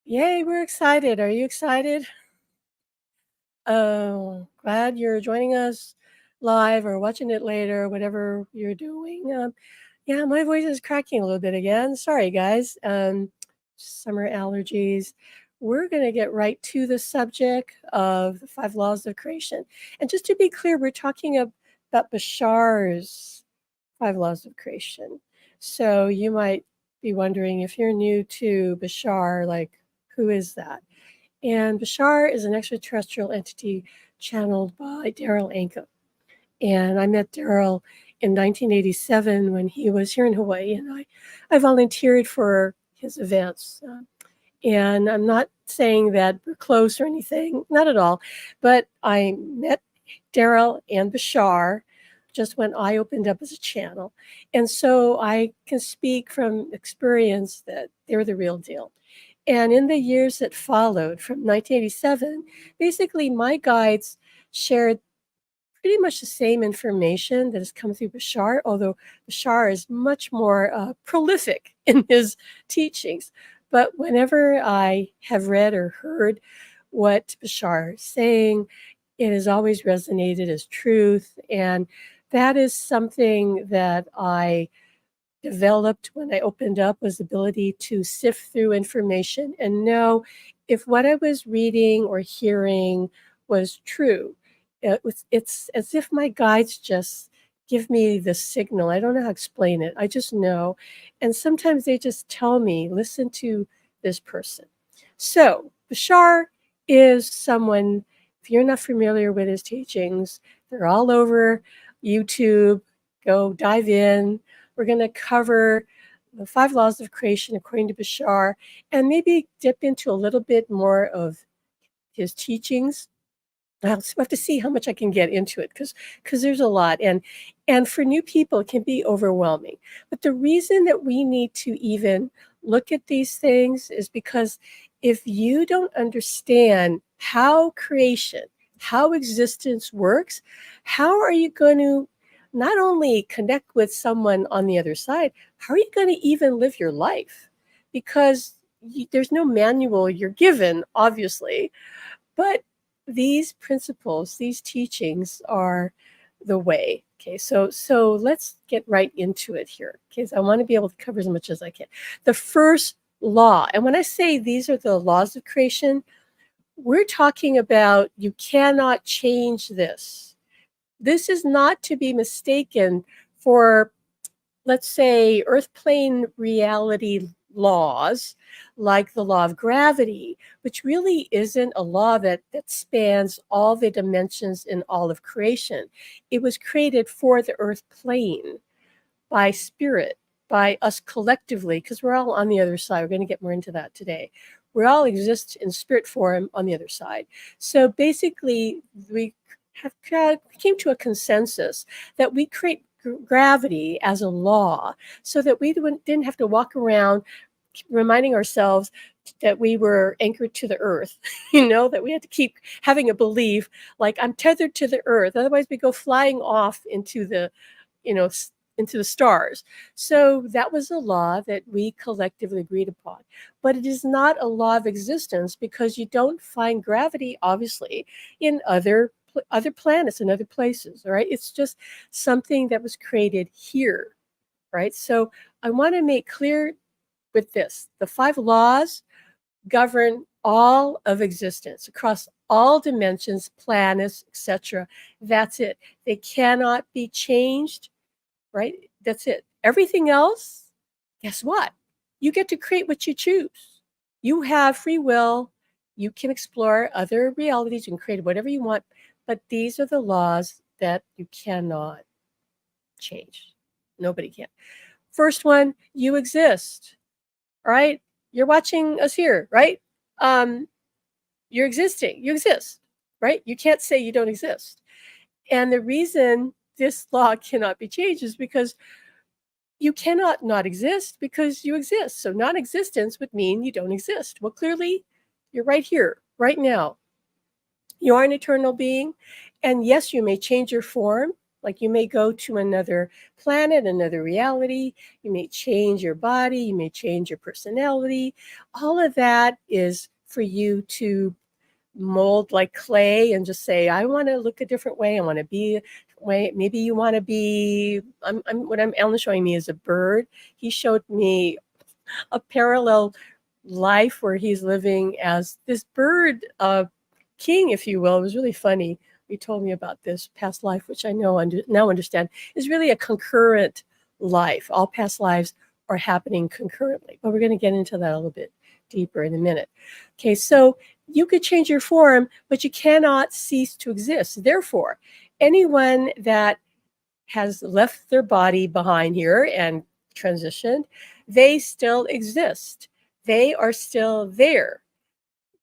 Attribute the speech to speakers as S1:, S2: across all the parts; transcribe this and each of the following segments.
S1: Yay, we're excited. Are you excited? Oh, glad you're joining us live or watching it later, whatever you're doing. Yeah, my voice is cracking a little bit again. Sorry, guys. Summer allergies. We're going to get right to the subject of the five laws of creation. And just to be clear, we're talking about Bashar's five laws of creation. So you might be wondering if you're new to Bashar, like, who is that? And Bashar is an extraterrestrial entity channeled by Daryl Anka. And I met Daryl in 1987 when he was here in Hawaii, and I volunteered for his events. And I'm not saying that we're close or anything, not at all, but I met Daryl and Bashar just when I opened up as a channel. And so I can speak from experience that they're the real deal. And in the years that followed from 1987, basically my guides shared pretty much the same information that has come through Bashar, although Bashar is much more prolific in his teachings. But whenever I have read or heard what Bashar is saying, it has always resonated as truth. And that is something that I developed when I opened up, was the ability to sift through information and know if what I was reading or hearing was true. It's as if my guides just give me the signal. I don't know how to explain it. I just know. And sometimes they just tell me, listen to this person. So Bashar is someone, if you're not familiar with his teachings, they're all over YouTube. Go dive in. We're going to cover the five laws of creation according to Bashar and maybe dip into a little bit more of his teachings. I'll have to see how much I can get into it because there's a lot. And for new people, it can be overwhelming. But the reason that we need to even look at these things is because if you don't understand how creation, how existence works, how are you going to not only connect with someone on the other side, how are you going to even live your life? Because there's no manual you're given, obviously, but these principles, these teachings are the way. Okay, so let's get right into it here. Okay, so I want to be able to cover as much as I can. The first law, and when I say these are the laws of creation, we're talking about you cannot change this. This is not to be mistaken for, let's say, earth plane reality laws like the law of gravity, which really isn't a law that spans all the dimensions in all of creation. It was created for the earth plane by spirit, by us collectively, because we're all on the other side. We're going to get more into that today. We all exist in spirit form on the other side. So basically, we came to a consensus that we create gravity as a law so that we didn't have to walk around reminding ourselves that we were anchored to the earth, that we had to keep having a belief like I'm tethered to the earth. Otherwise, we go flying off into the, you know, into the stars. So that was a law that we collectively agreed upon. But it is not a law of existence because you don't find gravity, obviously, in other planets and other places, all right? It's just something that was created here, right? So I want to make clear with this, the five laws govern all of existence across all dimensions, planets, etc. That's it. They cannot be changed, right? That's it. Everything else, guess what? You get to create what you choose. You have free will. You can explore other realities. You can create whatever you want. But these are the laws that you cannot change. Nobody can. First one, you exist. All right? You're watching us here, right? You're existing. You exist, right? You can't say you don't exist. And the reason this law cannot be changed is because you cannot not exist because you exist. So non-existence would mean you don't exist. Well, clearly, you're right here, right now. You are an eternal being. And yes, you may change your form. Like you may go to another planet, another reality. You may change your body. You may change your personality. All of that is for you to mold like clay and just say, I want to look a different way. I want to be way. Maybe you want to be. What Alan showing me is a bird. He showed me a parallel life where he's living as this bird king, if you will. It was really funny. He told me about this past life, which I know now understand is really a concurrent life. All past lives are happening concurrently, but we're going to get into that a little bit deeper in a minute. Okay, so you could change your form, but you cannot cease to exist. Therefore, anyone that has left their body behind here and transitioned, they still exist. They are still there.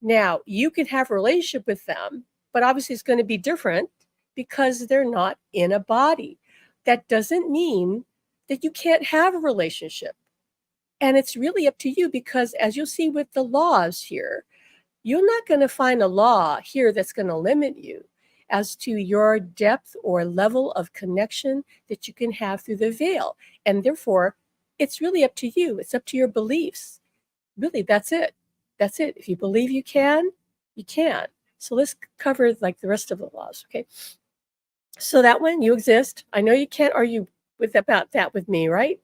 S1: Now, you can have a relationship with them, but obviously it's going to be different because they're not in a body. That doesn't mean that you can't have a relationship. And it's really up to you because, as you'll see with the laws here, you're not going to find a law here that's going to limit you as to your depth or level of connection that you can have through the veil. And therefore, it's really up to you. It's up to your beliefs. Really, that's it. That's it. If you believe you can, you can. So let's cover like the rest of the laws, okay? So that one, you exist. I know you can't argue about that with me, right?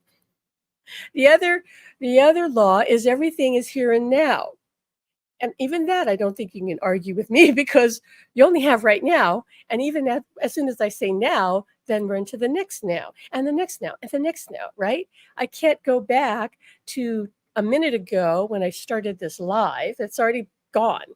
S1: The other law is everything is here and now. And even that, I don't think you can argue with me because you only have right now. And even as soon as I say now, then we're into the next now and the next now and the next now, right? I can't go back to a minute ago when I started this live. It's already gone,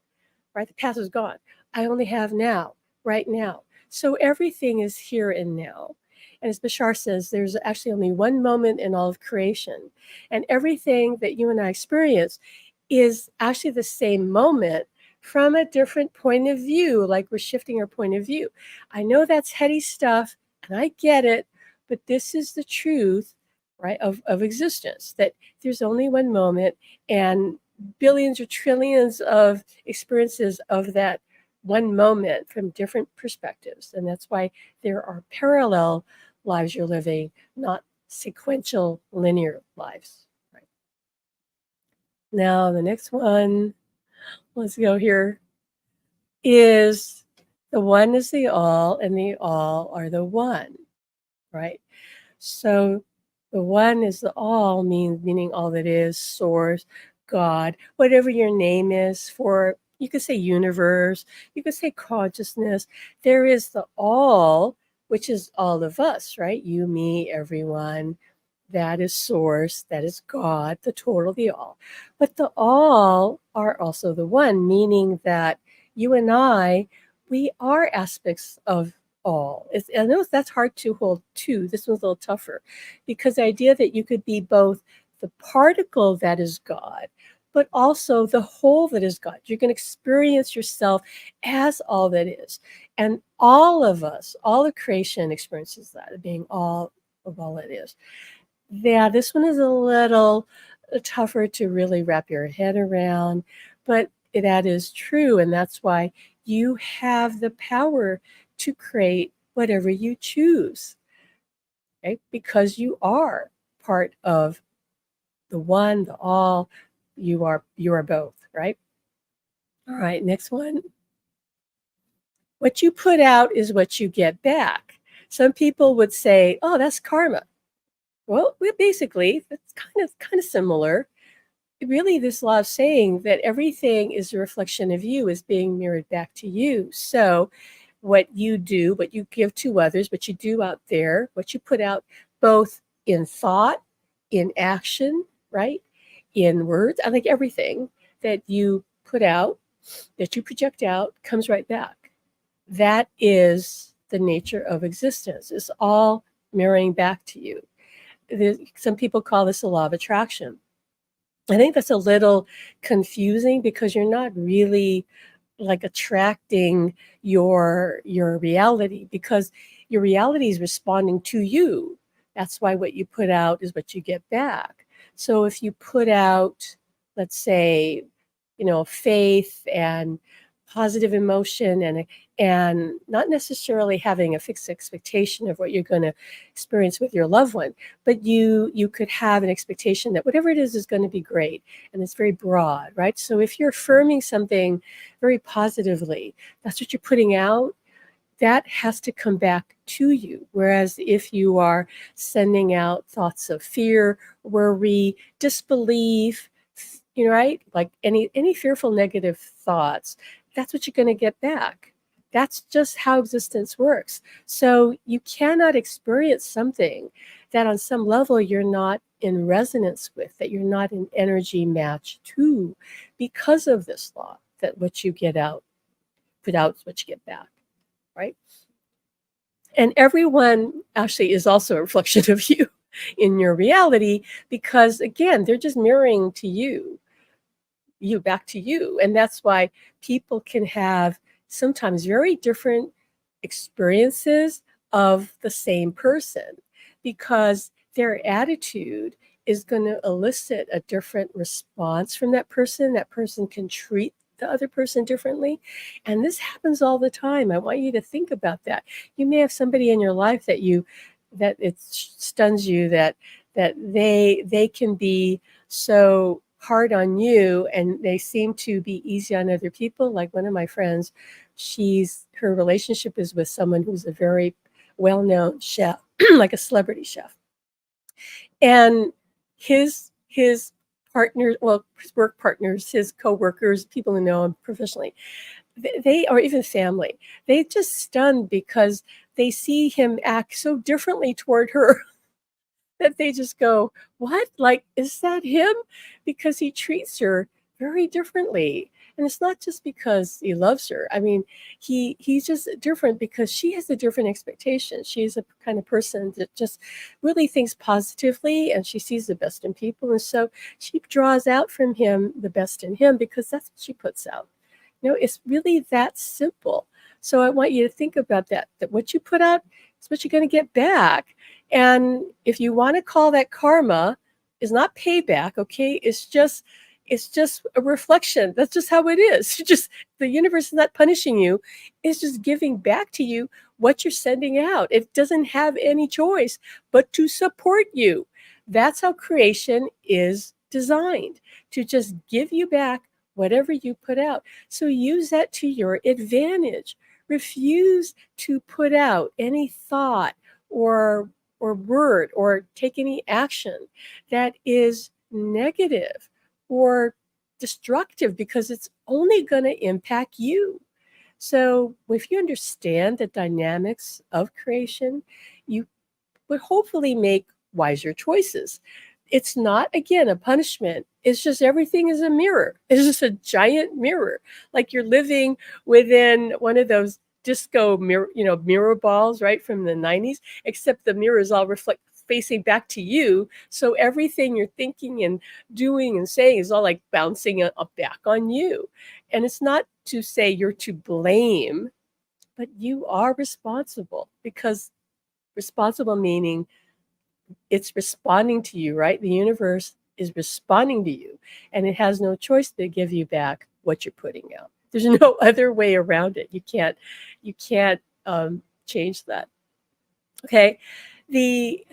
S1: right? The past is gone. I only have now, right now. So everything is here and now. And as Bashar says, there's actually only one moment in all of creation. And everything that you and I experience is actually the same moment from a different point of view, like we're shifting our point of view. I know that's heady stuff, and I get it, but this is the truth, right, of existence, that there's only one moment, and billions or trillions of experiences of that one moment from different perspectives. And that's why there are parallel lives you're living, not sequential linear lives. Right. Now, the next one, let's go here, is the one is the all, and the all are the one, right? So the one is the all, meaning all that is, source, God, whatever your name is for, you could say universe, you could say consciousness. There is the all, which is all of us, right? You, me, everyone. That is source, that is God, the total, the all. But the all are also the one, meaning that you and I, we are aspects of all. I know that's hard to hold to. This one's a little tougher because the idea that you could be both the particle that is God, but also the whole that is God. You can experience yourself as all that is. And all of us, all of creation experiences that, being all of all it is. Yeah, this one is a little tougher to really wrap your head around, but that is true. And that's why you have the power to create whatever you choose, right? Because you are part of the one, the all. You are both, right? All right, next one. What you put out is what you get back. Some people would say, oh, that's karma. Well, basically, that's kind of similar. Really, this law of saying that everything is a reflection of you is being mirrored back to you. So what you do, what you give to others, what you do out there, what you put out, both in thought, in action, right? In words, I think everything that you put out, that you project out, comes right back. That is the nature of existence. It's all mirroring back to you. Some people call this a law of attraction. I think that's a little confusing because you're not really like attracting your reality, because your reality is responding to you. That's why what you put out is what you get back. So if you put out, let's say, faith and positive emotion and not necessarily having a fixed expectation of what you're going to experience with your loved one, but you could have an expectation that whatever it is going to be great, and it's very broad, right? So if you're affirming something very positively, that's what you're putting out, that has to come back to you. Whereas if you are sending out thoughts of fear, worry, disbelief, right? Like any fearful negative thoughts, that's what you're going to get back. That's just how existence works. So you cannot experience something that on some level you're not in resonance with, that you're not in energy match to, because of this law, that what you get out, put out is what you get back, right? And everyone actually is also a reflection of you in your reality, because again, they're just mirroring to you back to you. And that's why people can have sometimes very different experiences of the same person, because their attitude is going to elicit a different response from that person. That person can treat the other person differently. And this happens all the time. I want you to think about that. You may have somebody in your life that it stuns you, that they can be so hard on you and they seem to be easy on other people. Like one of my friends, her relationship is with someone who's a very well-known chef, like a celebrity chef. And his partners, well, his work partners, his co-workers, people who know him professionally, they or even family, they just stunned because they see him act so differently toward her that they just go, "What? Like, is that him?" Because he treats her very differently. And it's not just because he loves her. I mean, he's just different because she has a different expectation. She's a kind of person that just really thinks positively, and she sees the best in people. And so she draws out from him the best in him because that's what she puts out. It's really that simple. So I want you to think about that what you put out is what you're going to get back. And if you want to call that karma, is not payback, okay? It's just a reflection. That's just how it is. The universe is not punishing you. It's just giving back to you what you're sending out. It doesn't have any choice but to support you. That's how creation is designed, to just give you back whatever you put out. So use that to your advantage. Refuse to put out any thought or word or take any action that is negative or destructive, because it's only going to impact you. So if you understand the dynamics of creation, you would hopefully make wiser choices. It's not, again, a punishment. It's just everything is a mirror. It's just a giant mirror. Like you're living within one of those disco mirror balls, right, from the 90s, except the mirrors all reflect facing back to you. So everything you're thinking and doing and saying is all like bouncing up back on you. And it's not to say you're to blame, but you are responsible, because responsible meaning it's responding to you, right? The universe is responding to you, and it has no choice to give you back what you're putting out. There's no other way around it. You can't change that. Okay. The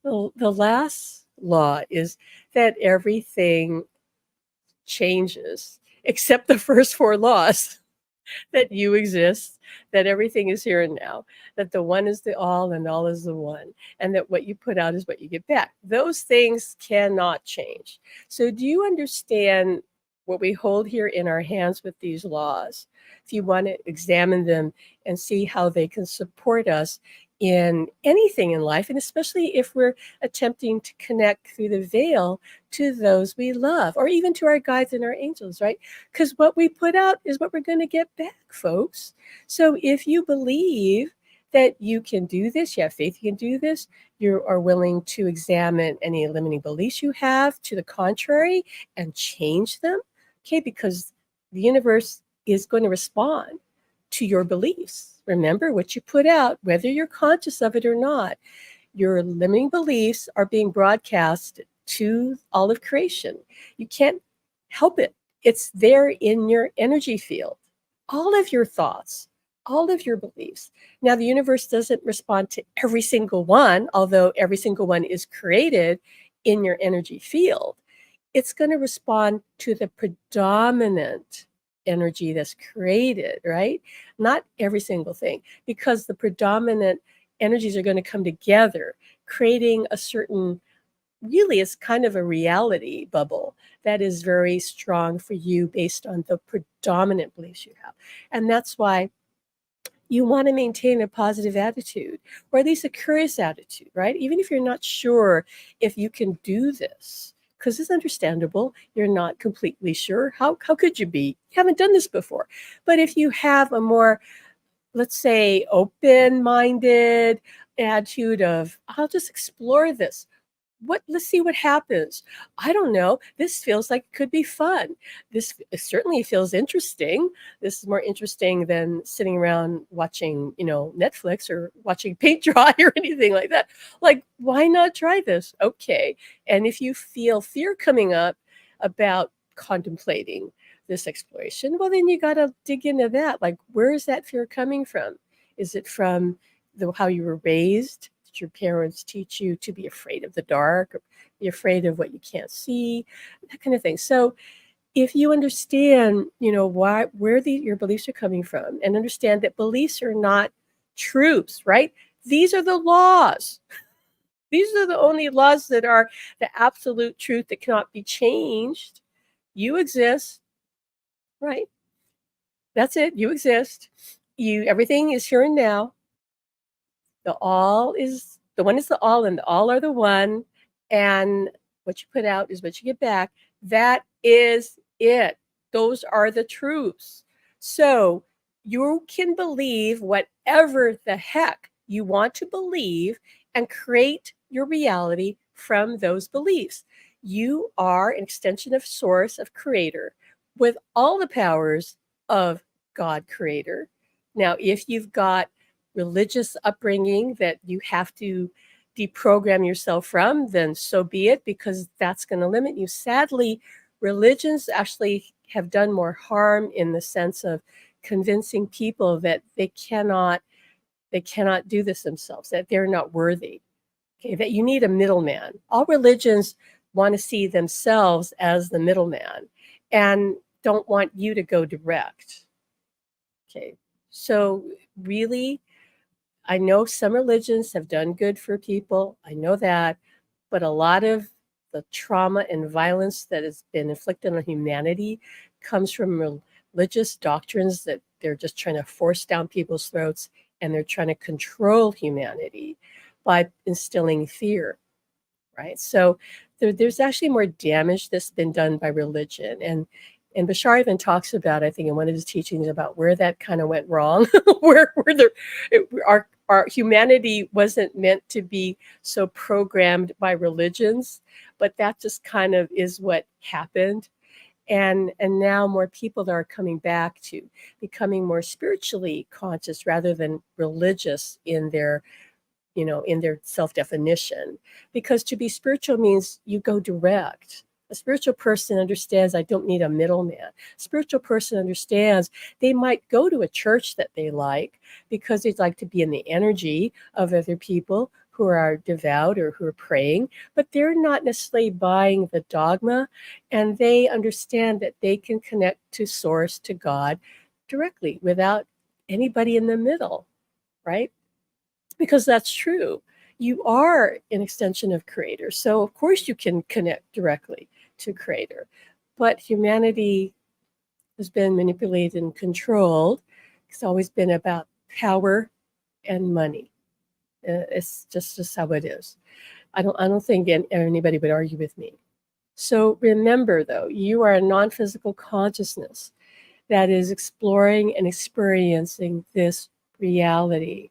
S1: the last law is that everything changes except the first four laws. That you exist, that everything is here and now, that the one is the all and all is the one, and that what you put out is what you get back. Those things cannot change. So do you understand what we hold here in our hands with these laws? If you want to examine them and see how they can support us in anything in life, and especially if we're attempting to connect through the veil to those we love, or even to our guides and our angels, right? Because what we put out is what we're going to get back, folks. So if you believe that you can do this, you have faith you can do this, you are willing to examine any limiting beliefs you have to the contrary and change them, okay, because the universe is going to respond to your beliefs. Remember, what you put out, whether you're conscious of it or not, your limiting beliefs are being broadcast to all of creation. You can't help it. It's there in your energy field. All of your thoughts all of your beliefs. Now, the universe doesn't respond to every single one, although every single one is created in your energy field. It's going to respond to the predominant energy that's created, right? Not every single thing, because the predominant energies are going to come together, creating a certain, really, it's kind of a reality bubble that is very strong for you based on the predominant beliefs you have. And that's why you want to maintain a positive attitude, or at least a curious attitude, right? Even if you're not sure if you can do this, because it's understandable. You're not completely sure. How could you be? You haven't done this before. But if you have a more, let's say, open-minded attitude of, I'll just explore this. Let's see what happens. I don't know. This feels like it could be fun. This certainly feels interesting. This is more interesting than sitting around watching, Netflix or watching paint dry or anything like that. Like, why not try this? Okay. And if you feel fear coming up about contemplating this exploration, well, then you got to dig into that. Like, where is that fear coming from? Is it from how you were raised? Did your parents teach you to be afraid of the dark, or be afraid of what you can't see, that kind of thing? So if you understand, where your beliefs are coming from, and understand that beliefs are not truths, right? These are the laws. These are the only laws that are the absolute truth that cannot be changed. You exist, right? That's it. You exist. Everything is here and now. The one is the all, and the all are the one. And what you put out is what you get back. That is it. Those are the truths. So you can believe whatever the heck you want to believe and create your reality from those beliefs. You are an extension of source, of creator, with all the powers of God creator. Now, if you've got religious upbringing that you have to deprogram yourself from, then so be it, because that's going to limit you. Sadly, religions actually have done more harm in the sense of convincing people that they cannot do this themselves, that they're not worthy. Okay, that you need a middleman. All religions want to see themselves as the middleman and don't want you to go direct. Okay, so really, I know some religions have done good for people. I know that. But a lot of the trauma and violence that has been inflicted on humanity comes from religious doctrines that they're just trying to force down people's throats, and they're trying to control humanity by instilling fear, right? So there's actually more damage that's been done by religion. And Bashar even talks about, I think, in one of his teachings, about where that kind of went wrong, where our humanity wasn't meant to be so programmed by religions, but that just kind of is what happened. And now more people are coming back to becoming more spiritually conscious rather than religious in their self-definition. Because to be spiritual means you go direct. A spiritual person understands I don't need a middleman. A spiritual person understands they might go to a church that they like because they'd like to be in the energy of other people who are devout or who are praying, but they're not necessarily buying the dogma, and they understand that they can connect to source, to God, directly without anybody in the middle, right? Because that's true. You are an extension of creator. So of course you can connect directly to creator. But humanity has been manipulated and controlled. It's always been about power and money. It's just how it is. I don't think anybody would argue with me. So remember, though, you are a non-physical consciousness that is exploring and experiencing this reality.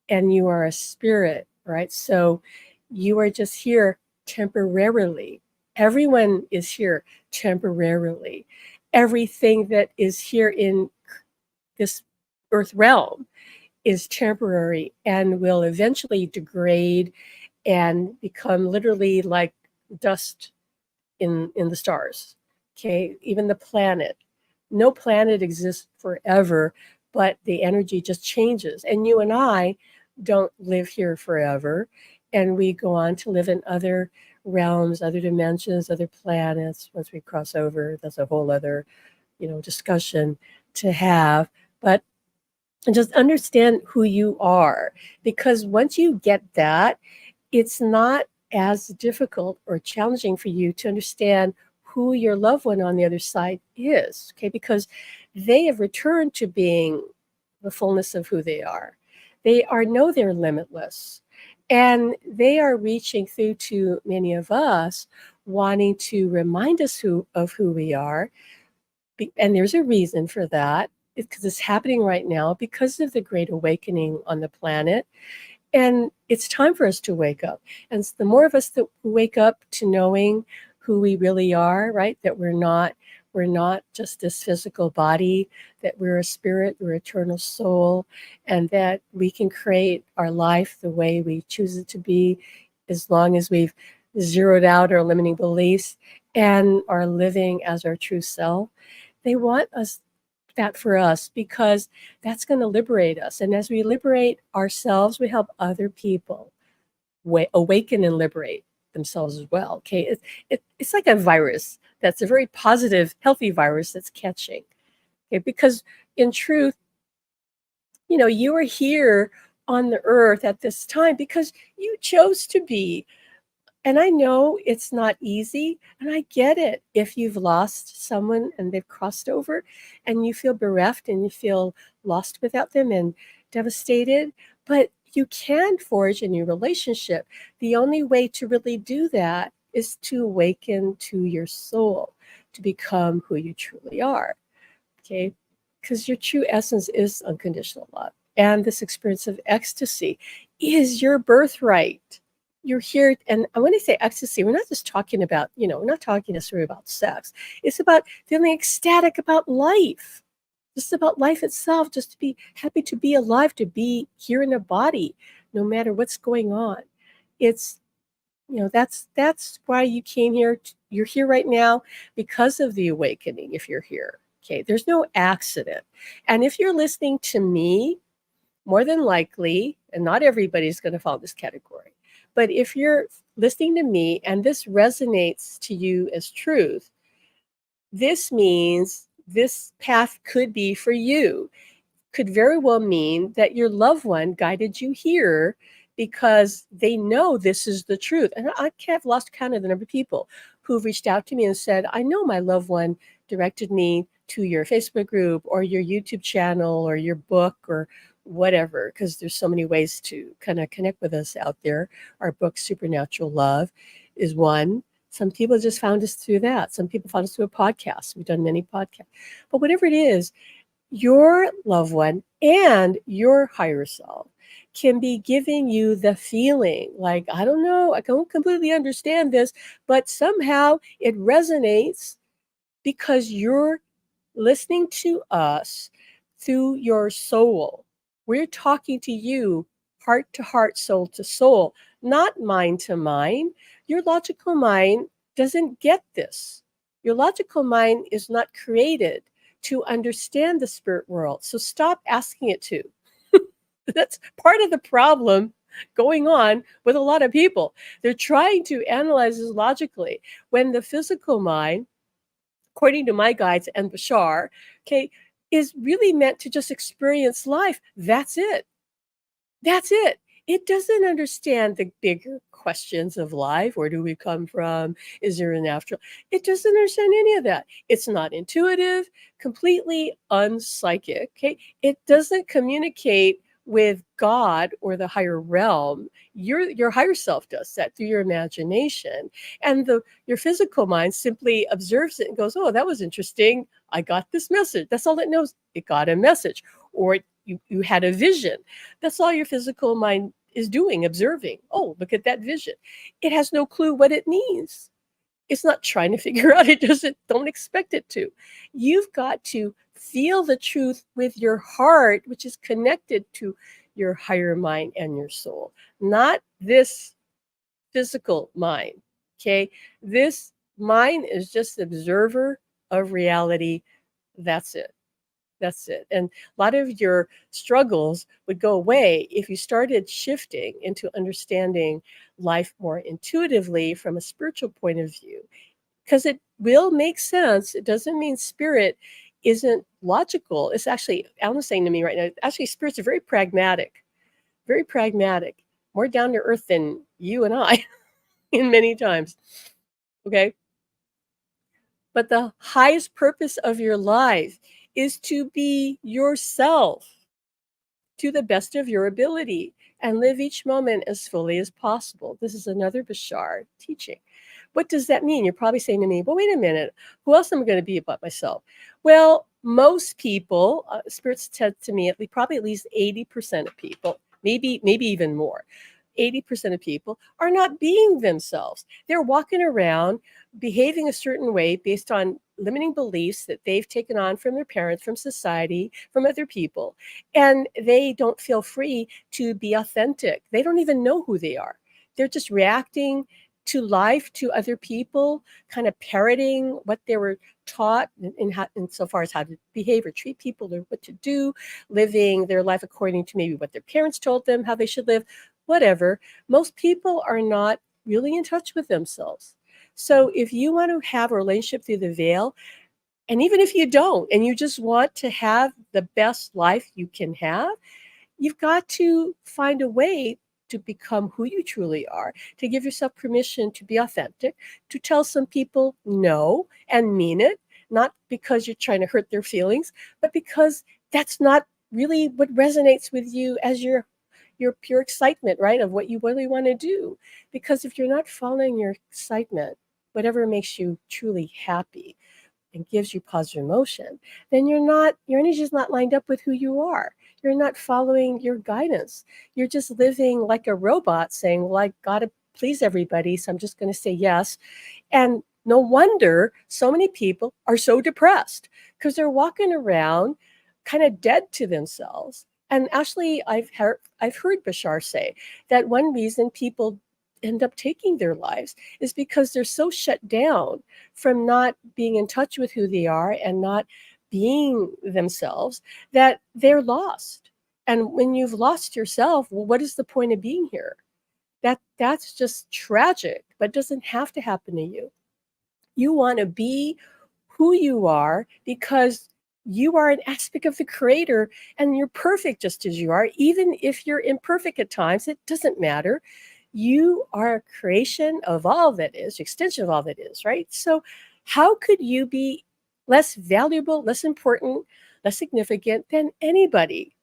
S1: And you are a spirit, right? So you are just here temporarily. Everyone is here temporarily. Everything that is here in this earth realm is temporary and will eventually degrade and become literally like dust in the stars. Okay, even the planet. No planet exists forever, but the energy just changes. And you and I don't live here forever, and we go on to live in other realms, other dimensions, other planets. Once we cross over, that's a whole other, discussion to have. But just understand who you are, because once you get that, it's not as difficult or challenging for you to understand who your loved one on the other side is, okay? Because they have returned to being the fullness of who they are. Know they're limitless, and they are reaching through to many of us, wanting to remind us of who we are. And there's a reason for that, because it's happening right now because of the great awakening on the planet. And it's time for us to wake up. And the more of us that wake up to knowing who we really are, right? That we're not just this physical body, that we're a spirit, we're eternal soul, and that we can create our life the way we choose it to be, as long as we've zeroed out our limiting beliefs and are living as our true self. They want us that for us, because that's going to liberate us. And as we liberate ourselves, we help other people awaken and liberate themselves as well. Okay, it's like a virus that's a very positive, healthy virus that's catching. Okay, because in truth, you are here on the earth at this time because you chose to be. And I know it's not easy, and I get it. If you've lost someone and they've crossed over and you feel bereft and you feel lost without them and devastated, but you can forge a new relationship. The only way to really do that is to awaken to your soul, to become who you truly are. Okay? Because your true essence is unconditional love. And this experience of ecstasy is your birthright. You're here, and when I say ecstasy, we're not just talking about, we're not talking necessarily about sex. It's about feeling ecstatic about life, just about life itself, just to be happy to be alive, to be here in a body, no matter what's going on. It's, that's why you came here. You're here right now because of the awakening, if you're here. Okay, there's no accident. And if you're listening to me, more than likely, and not everybody's going to follow this category, but if you're listening to me and this resonates to you as truth, this means this path could be for you. Could very well mean that your loved one guided you here because they know this is the truth. And I can't have lost count of the number of people who've reached out to me and said, I know my loved one directed me to your Facebook group or your YouTube channel or your book or whatever, because there's so many ways to kind of connect with us out there. Our book, Supernatural Love, is one. Some people just found us through that. Some people found us through a podcast. We've done many podcasts. But whatever it is, your loved one and your higher self can be giving you the feeling like, I don't know, I don't completely understand this, but somehow it resonates because you're listening to us through your soul. We're talking to you heart to heart, soul to soul, not mind to mind. Your logical mind doesn't get this. Your logical mind is not created to understand the spirit world. So stop asking it to. That's part of the problem going on with a lot of people. They're trying to analyze this logically when the physical mind, according to my guides and Bashar, okay, is really meant to just experience life. That's it. That's it. It doesn't understand the bigger questions of life. Where do we come from? Is there an afterlife? It doesn't understand any of that. It's not intuitive, completely unpsychic. Okay? It doesn't communicate with God or the higher realm. Your higher self does that through your imagination. And your physical mind simply observes it and goes, oh, that was interesting. I got this message. That's all it knows. It got a message. Or you had a vision. That's all your physical mind is doing, observing. Oh, look at that vision. It has no clue what it means. It's not trying to figure out. It doesn't, don't expect it to. You've got to feel the truth with your heart, which is connected to your higher mind and your soul, not this physical mind. Okay. This mind is just the observer of reality. That's it. That's it. And a lot of your struggles would go away if you started shifting into understanding life more intuitively from a spiritual point of view. Because it will make sense. It doesn't mean spirit isn't logical. It's actually, Alan's saying to me right now, actually, spirits are very pragmatic, more down to earth than you and I in many times. Okay. But the highest purpose of your life is to be yourself to the best of your ability and live each moment as fully as possible. This is another Bashar teaching. What does that mean? You're probably saying to me, well, wait a minute, who else am I going to be but myself? Well, most people, spirits said to me, probably at least 80% of people, maybe even more, 80% of people are not being themselves. They're walking around behaving a certain way based on limiting beliefs that they've taken on from their parents, from society, from other people. And they don't feel free to be authentic. They don't even know who they are. They're just reacting to life, to other people, kind of parroting what they were taught in so far as how to behave or treat people or what to do, living their life according to maybe what their parents told them how they should live, whatever. Most people are not really in touch with themselves. So if you want to have a relationship through the veil, and even if you don't, and you just want to have the best life you can have, you've got to find a way to become who you truly are, to give yourself permission to be authentic, to tell some people no and mean it, not because you're trying to hurt their feelings, but because that's not really what resonates with you as your pure excitement, right, of what you really want to do. Because if you're not following your excitement, whatever makes you truly happy, and gives you positive emotion, then your energy is not lined up with who you are. You're not following your guidance. You're just living like a robot saying, well, I got to please everybody, so I'm just going to say yes. And no wonder so many people are so depressed because they're walking around kind of dead to themselves. And actually, I've heard Bashar say that one reason people end up taking their lives is because they're so shut down from not being in touch with who they are and not being themselves that they're lost. And when you've lost yourself, well, what is the point of being here? That's just tragic, but it doesn't have to happen to you. You want to be who you are because you are an aspect of the creator and you're perfect just as you are. Even if you're imperfect at times, it doesn't matter. You are a creation of all that is, extension of all that is, right? So, how could you be less valuable, less important, less significant than anybody?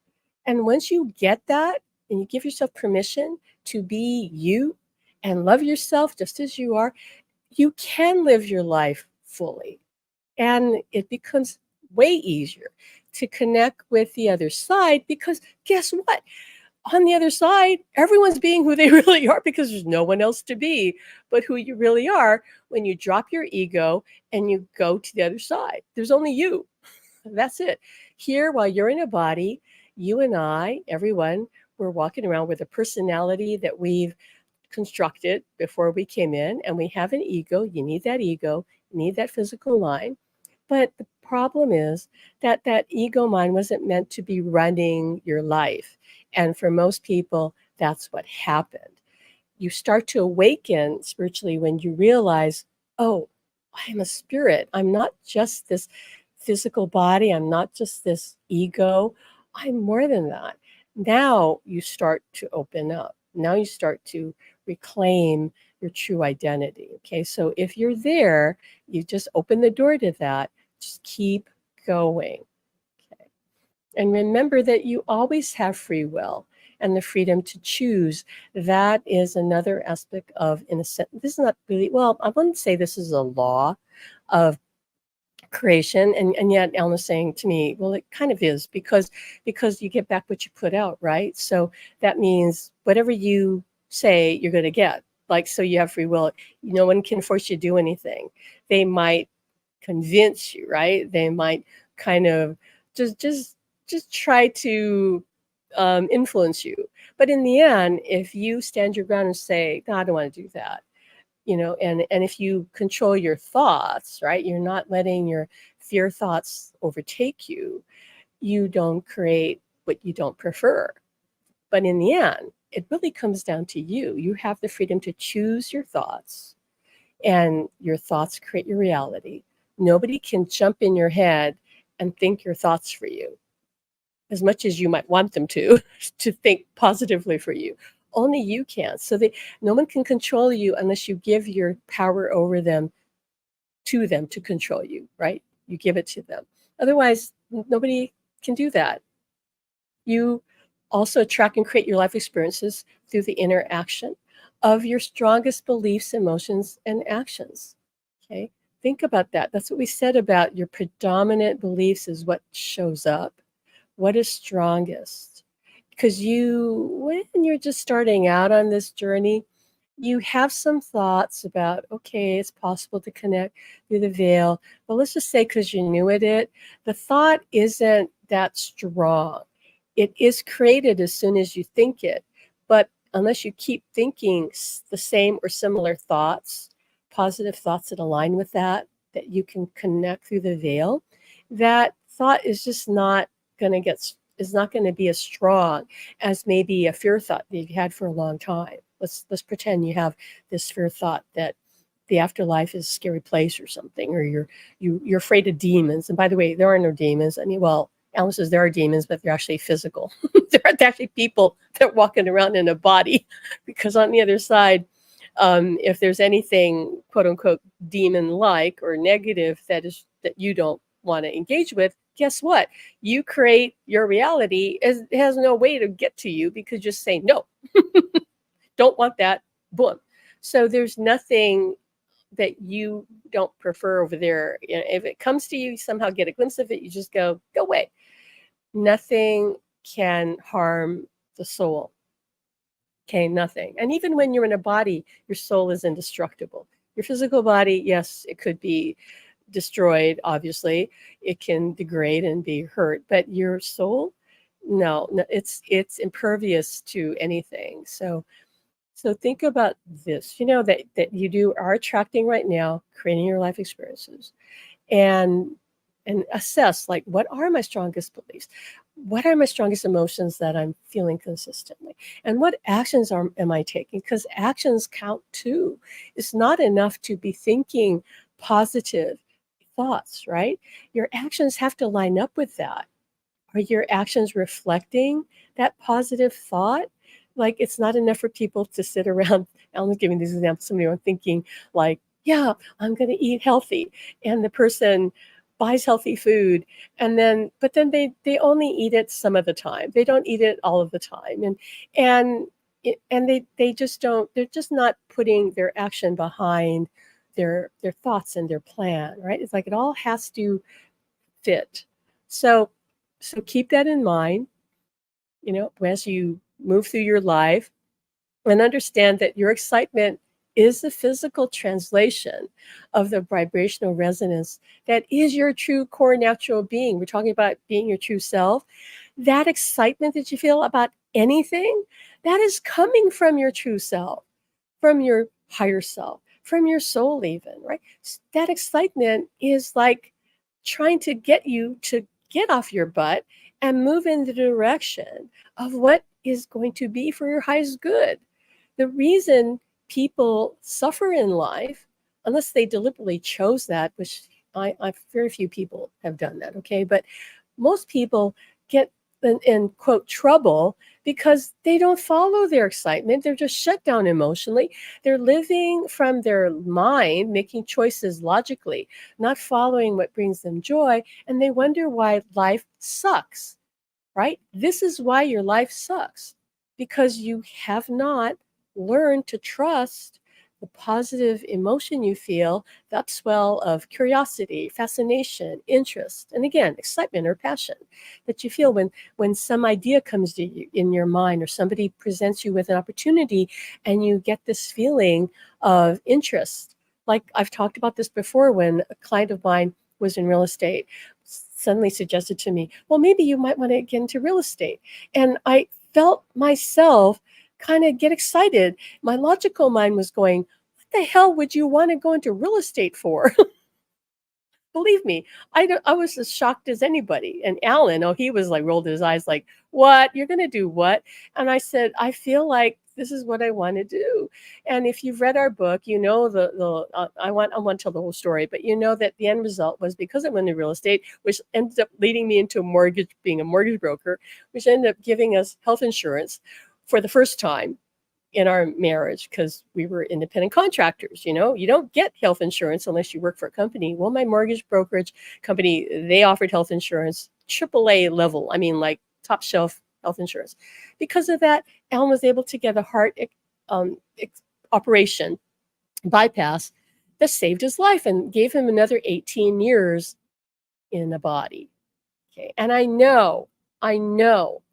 S1: And once you get that and you give yourself permission to be you and love yourself just as you are, you can live your life fully. And it becomes way easier to connect with the other side because guess what? On the other side, everyone's being who they really are because there's no one else to be but who you really are when you drop your ego and you go to the other side. There's only you. That's it. Here, while you're in a body, you and I, everyone, we're walking around with a personality that we've constructed before we came in, and we have an ego. You need that ego, you need that physical mind. But the problem is that that ego mind wasn't meant to be running your life. And for most people, that's what happened. You start to awaken spiritually when you realize, oh, I'm a spirit. I'm not just this physical body. I'm not just this ego. I'm more than that. Now you start to open up. Now you start to reclaim your true identity. Okay. So if you're there, you just open the door to that. Just keep going. Okay. And remember that you always have free will and the freedom to choose. That is another aspect of innocent. This is not really, well, I wouldn't say this is a law of creation, and yet Ellen is saying to me, well, it kind of is because you get back what you put out, right? So that means whatever you say, you're going to get. Like, so you have free will. No one can force you to do anything. They might convince you, right? They might kind of just just just try to influence you. But in the end, if you stand your ground and say, no, I don't want to do that, and if you control your thoughts, right, you're not letting your fear thoughts overtake you, you don't create what you don't prefer. But in the end, it really comes down to you. You have the freedom to choose your thoughts, and your thoughts create your reality. Nobody can jump in your head and think your thoughts for you as much as you might want them to, to think positively for you. Only you can. So no one can control you unless you give your power over them to them to control you, right? You give it to them. Otherwise, nobody can do that. You also attract and create your life experiences through the interaction of your strongest beliefs, emotions, and actions. Okay. Think about that. That's what we said about your predominant beliefs is what shows up. What is strongest? Because when you're just starting out on this journey, you have some thoughts about, okay, it's possible to connect through the veil. But let's just say, because you're new at it, the thought isn't that strong. It is created as soon as you think it. But unless you keep thinking the same or similar thoughts, positive thoughts that align with that you can connect through the veil, that thought is just not going to is not going to be as strong as maybe a fear thought that you've had for a long time. Let's pretend you have this fear thought that the afterlife is a scary place or something, or you're afraid of demons. And by the way, there are no demons. I mean, well, Alan says there are demons, but they're actually physical. There aren't actually people that are walking around in a body, because on the other side, if there's anything quote unquote demon like or negative that you don't want to engage with, guess what? You create your reality. It has no way to get to you because you just say no. Don't want that. Boom. So there's nothing that you don't prefer over there. If it comes to you, you somehow get a glimpse of it, you just go away. Nothing can harm the soul. Okay, nothing. And even when you're in a body, your soul is indestructible. Your physical body, yes, it could be destroyed, obviously. It can degrade and be hurt, but your soul, no, it's impervious to anything. So think about this, that you are attracting right now, creating your life experiences, and assess, like, what are my strongest beliefs? What are my strongest emotions that I'm feeling consistently? And what actions am I taking? Because actions count too. It's not enough to be thinking positive thoughts, right? Your actions have to line up with that. Are your actions reflecting that positive thought? Like, it's not enough for people to sit around. I'm giving these examples. Somebody are thinking like, yeah, I'm going to eat healthy. And the person buys healthy food, but then they only eat it some of the time. They don't eat it all of the time. And they just don't, they're just not putting their action behind their thoughts and their plan, right? It's like it all has to fit. So keep that in mind, as you move through your life, and understand that your excitement is the physical translation of the vibrational resonance that is your true core natural being. We're talking about being your true self. That excitement that you feel about anything, that is coming from your true self, from your higher self, from your soul even, right? That excitement is like trying to get you to get off your butt and move in the direction of what is going to be for your highest good. The reason people suffer in life, unless they deliberately chose that, which very few people have done that, okay? But most people get in quote trouble because they don't follow their excitement. They're just shut down emotionally. They're living from their mind, making choices logically, not following what brings them joy, and they wonder why life sucks, right? This is why your life sucks, because you have not learned to trust the positive emotion you feel, the upswell of curiosity, fascination, interest, and again, excitement or passion that you feel when some idea comes to you in your mind, or somebody presents you with an opportunity and you get this feeling of interest. Like I've talked about this before, when a client of mine was in real estate, suddenly suggested to me, well, maybe you might want to get into real estate. And I felt myself kind of get excited. My logical mind was going, what the hell would you want to go into real estate for? believe me, I was as shocked as anybody. And Alan, oh, he was like rolled his eyes like, "What? You're going to do what?" And I said, "I feel like this is what I want to do." And if you've read our book, you know I want to tell the whole story, but you know that the end result was because I went into real estate, which ended up leading me into being a mortgage broker, which ended up giving us health insurance for the first time in our marriage because we were independent contractors. You don't get health insurance unless you work for a company. Well, my mortgage brokerage company, they offered health insurance, AAA level. I mean, like top shelf health insurance. Because of that, Alan was able to get a heart um, operation bypass that saved his life and gave him another 18 years in the body. Okay. And I know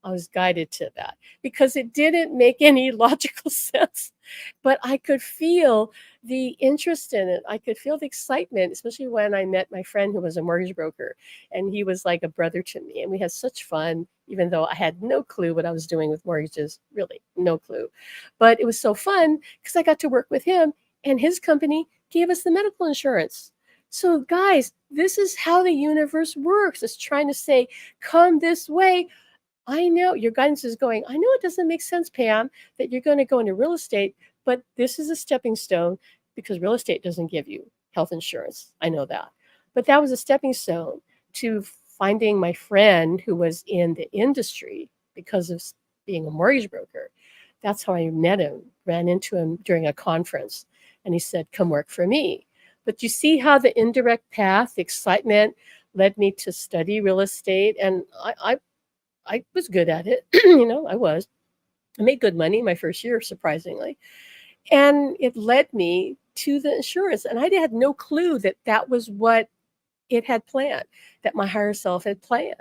S1: I was guided to that because it didn't make any logical sense, but I could feel the interest in it. I could feel the excitement, especially when I met my friend who was a mortgage broker, and he was like a brother to me. And we had such fun, even though I had no clue what I was doing with mortgages, really, no clue. But it was so fun because I got to work with him, and his company gave us the medical insurance. So, guys, this is how the universe works. It's trying to say, come this way. I know your guidance is going, I know it doesn't make sense, Pam, that you're going to go into real estate, but this is a stepping stone because real estate doesn't give you health insurance. I know that. But that was a stepping stone to finding my friend who was in the industry because of being a mortgage broker. That's how I met him, ran into him during a conference, and he said, come work for me. But you see how the indirect path, the excitement, led me to study real estate, and I was good at it. I was. I made good money my first year, surprisingly, and it led me to the insurance. And I had no clue that that was what it had planned, that my higher self had planned.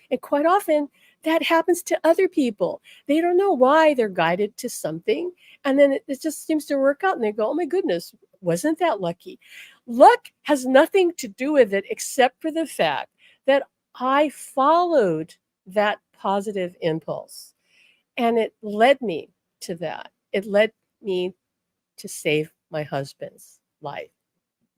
S1: And quite often, that happens to other people. They don't know why they're guided to something. And then it just seems to work out. And they go, oh my goodness, wasn't that lucky? Luck has nothing to do with it except for the fact that I followed that positive impulse. And it led me to that. It led me to save my husband's life.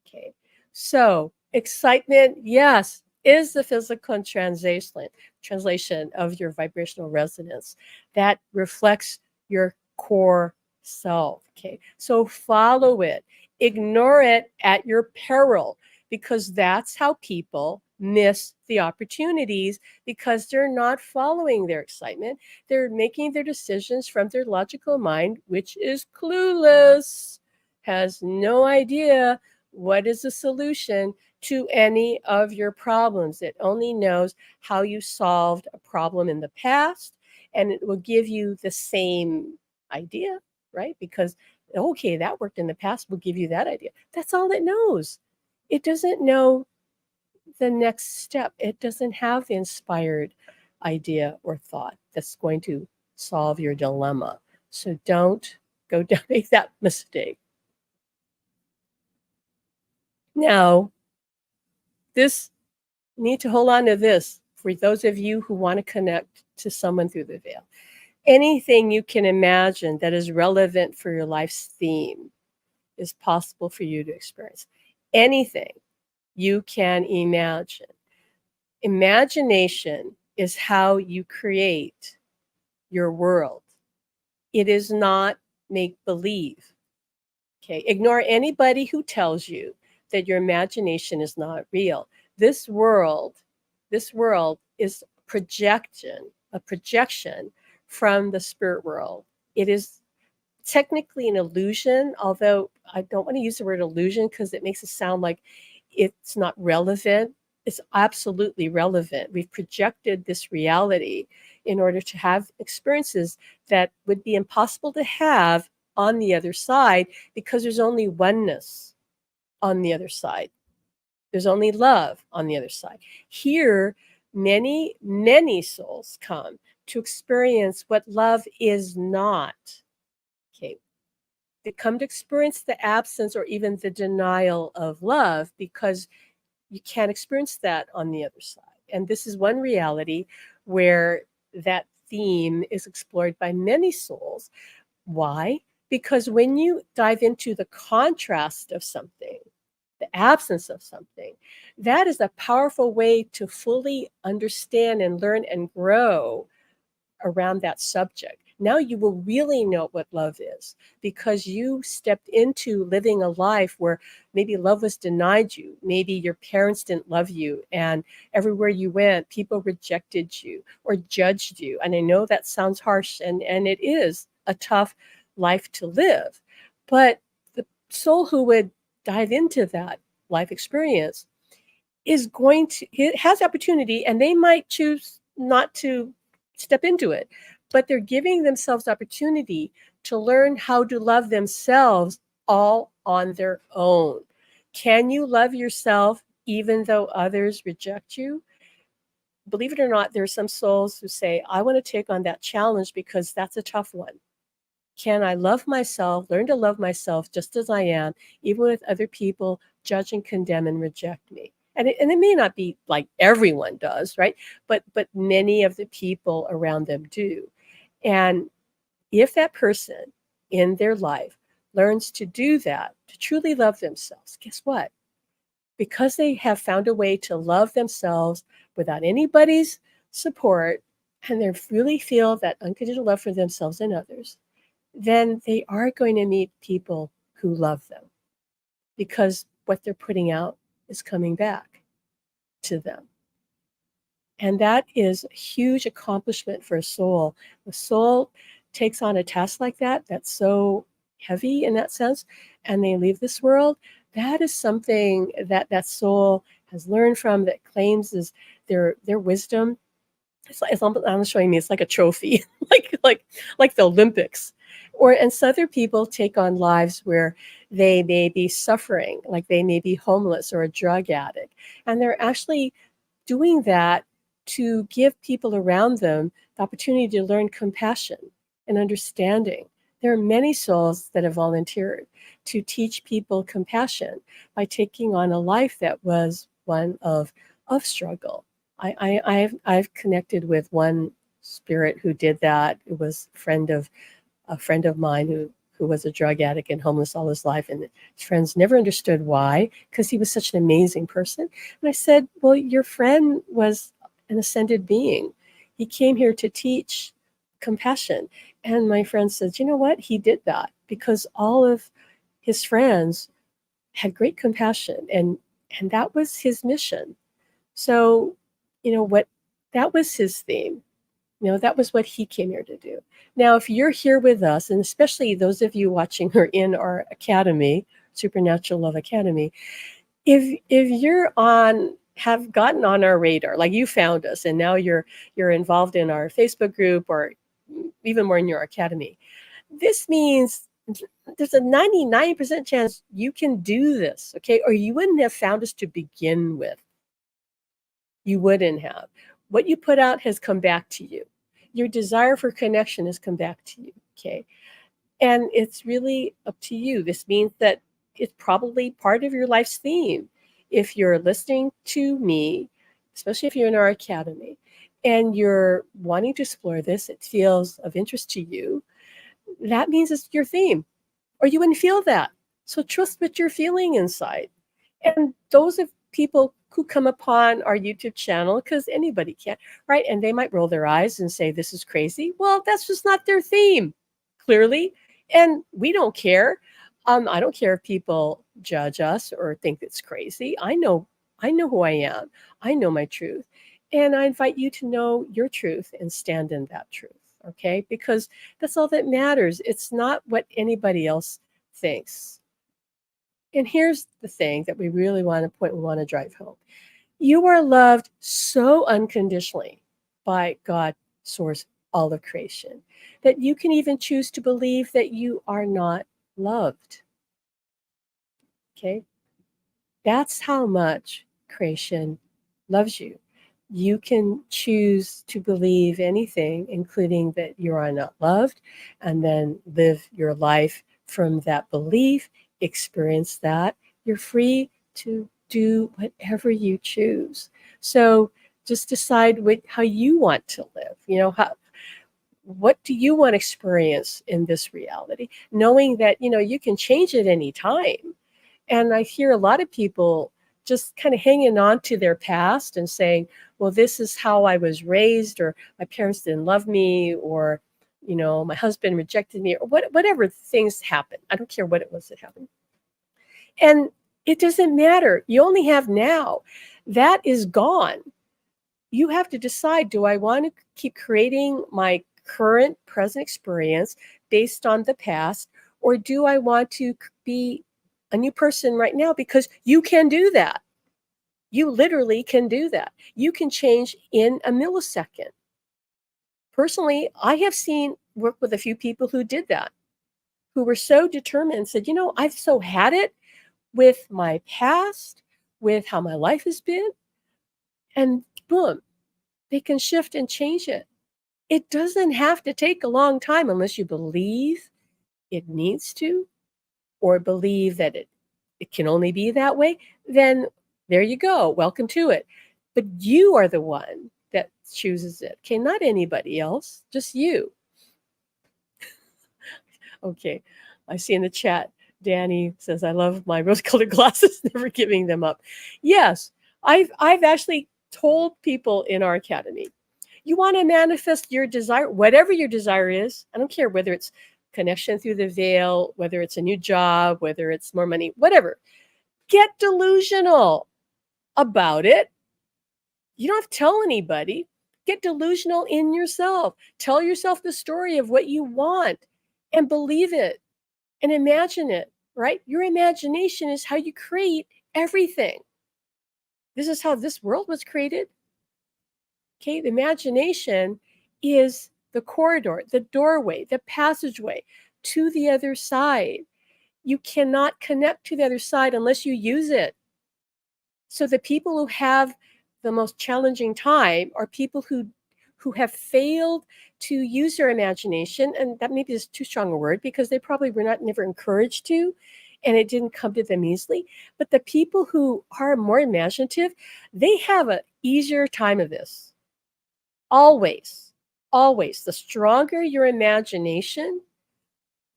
S1: Okay. So excitement, yes, is the physical translation of your vibrational resonance that reflects your core self. Okay. So follow it. Ignore it at your peril because that's how people miss the opportunities because they're not following their excitement. They're making their decisions from their logical mind, which is clueless, has no idea what is the solution to any of your problems. It only knows how you solved a problem in the past, and it will give you the same idea, right? Because, okay, that worked in the past, will give you that idea. That's all it knows. It doesn't know the next step. It doesn't have the inspired idea or thought that's going to solve your dilemma. So don't go down, make that mistake. Now, this need to hold on to this for those of you who want to connect to someone through the veil. Anything you can imagine that is relevant for your life's theme is possible for you to experience. Anything you can imagine. Imagination is how you create your world. It is not make believe. Okay, ignore anybody who tells you that your imagination is not real. This world, this world is a projection from the spirit world. It is technically an illusion, although I don't want to use the word illusion because it makes it sound like it's not relevant. It's absolutely relevant. We've projected this reality in order to have experiences that would be impossible to have on the other side because there's only oneness on the other side. There's only love on the other side. Here, many, many souls come to experience what love is not. Okay. They come to experience the absence or even the denial of love because you can't experience that on the other side. And this is one reality where that theme is explored by many souls. Why? Because when you dive into the contrast of something, the absence of something. That is a powerful way to fully understand and learn and grow around that subject. Now you will really know what love is because you stepped into living a life where maybe love was denied you. Maybe your parents didn't love you, and everywhere you went, people rejected you or judged you. And I know that sounds harsh, and it is a tough life to live. But the soul who would dive into that life experience is going to, it has opportunity, and they might choose not to step into it, but they're giving themselves opportunity to learn how to love themselves all on their own. Can you love yourself even though others reject you? Believe it or not, there are some souls who say, I want to take on that challenge because that's a tough one. Can I love myself, learn to love myself just as I am, even with other people judge and condemn and reject me? And it may not be like everyone does, right? But many of the people around them do. And if that person in their life learns to do that, to truly love themselves, guess what? Because they have found a way to love themselves without anybody's support, and they really feel that unconditional love for themselves and others, then they are going to meet people who love them because what they're putting out is coming back to them. And that is a huge accomplishment for a soul. The soul takes on a task like that, that's so heavy in that sense, and they leave this world. That is something that that soul has learned from, that claims is their wisdom. It's almost showing me it's like a trophy, like the Olympics. Or and so other people take on lives where they may be suffering, like they may be homeless or a drug addict, and they're actually doing that to give people around them the opportunity to learn compassion and understanding. There are many souls that have volunteered to teach people compassion by taking on a life that was one of struggle. I've connected with one spirit who did that. It was a friend of mine who was a drug addict and homeless all his life, and his friends never understood why, because he was such an amazing person. And I said, well, your friend was an ascended being. He came here to teach compassion. And my friend says, you know what? He did that because all of his friends had great compassion, and that was his mission. So, what that was his theme. That was what he came here to do. Now, if you're here with us, and especially those of you watching who are in our academy, Supernatural Love Academy, if you're on, have gotten on our radar, like you found us, and now you're involved in our Facebook group or even more in your academy, this means there's a 99% chance you can do this, okay? Or you wouldn't have found us to begin with. You wouldn't have. What you put out has come back to you. Your desire for connection has come back to you, okay? And it's really up to you. This means that it's probably part of your life's theme. If you're listening to me, especially if you're in our academy, and you're wanting to explore this, it feels of interest to you, that means it's your theme, or you wouldn't feel that. So trust what you're feeling inside. And those of people who come upon our YouTube channel, because anybody can, right? And they might roll their eyes and say, this is crazy. Well, that's just not their theme, clearly. And we don't care. I don't care if people judge us or think it's crazy. I know who I am. I know my truth. And I invite you to know your truth and stand in that truth. Okay? Because that's all that matters. It's not what anybody else thinks. And here's the thing that we really want to drive home. You are loved so unconditionally by God, source, all of creation, that you can even choose to believe that you are not loved. Okay? That's how much creation loves you. You can choose to believe anything, including that you are not loved, and then live your life from that belief, experience that. You're free to do whatever you choose. So just decide how you want to live. What do you want to experience in this reality? Knowing that, you can change at any time. And I hear a lot of people just kind of hanging on to their past and saying, well, this is how I was raised, or my parents didn't love me, or, my husband rejected me, or whatever things happen. I don't care what it was that happened. And it doesn't matter. You only have now. That is gone. You have to decide, do I want to keep creating my current present experience based on the past, or do I want to be a new person right now? Because you can do that. You literally can do that. You can change in a millisecond. Personally, I have work with a few people who did that, who were so determined, said, I've so had it with my past, with how my life has been, and boom, they can shift and change it. It doesn't have to take a long time unless you believe it needs to, or believe that it can only be that way. Then there you go. Welcome to it. But you are the one that chooses it. Okay, not anybody else, just you. Okay, I see in the chat, Danny says, I love my rose-colored glasses, never giving them up. Yes, I've actually told people in our academy, you want to manifest your desire, whatever your desire is. I don't care whether it's connection through the veil, whether it's a new job, whether it's more money, whatever. Get delusional about it. You don't have to tell anybody. Get delusional in yourself. Tell yourself the story of what you want and believe it and imagine it, right? Your imagination is how you create everything. This is how this world was created. Okay, the imagination is the corridor, the doorway, the passageway to the other side. You cannot connect to the other side unless you use it. So the people who have the most challenging time are people who have failed to use their imagination, and that maybe is too strong a word because they probably were never encouraged to, and it didn't come to them easily. But the people who are more imaginative, they have an easier time of this. Always, always. The stronger your imagination,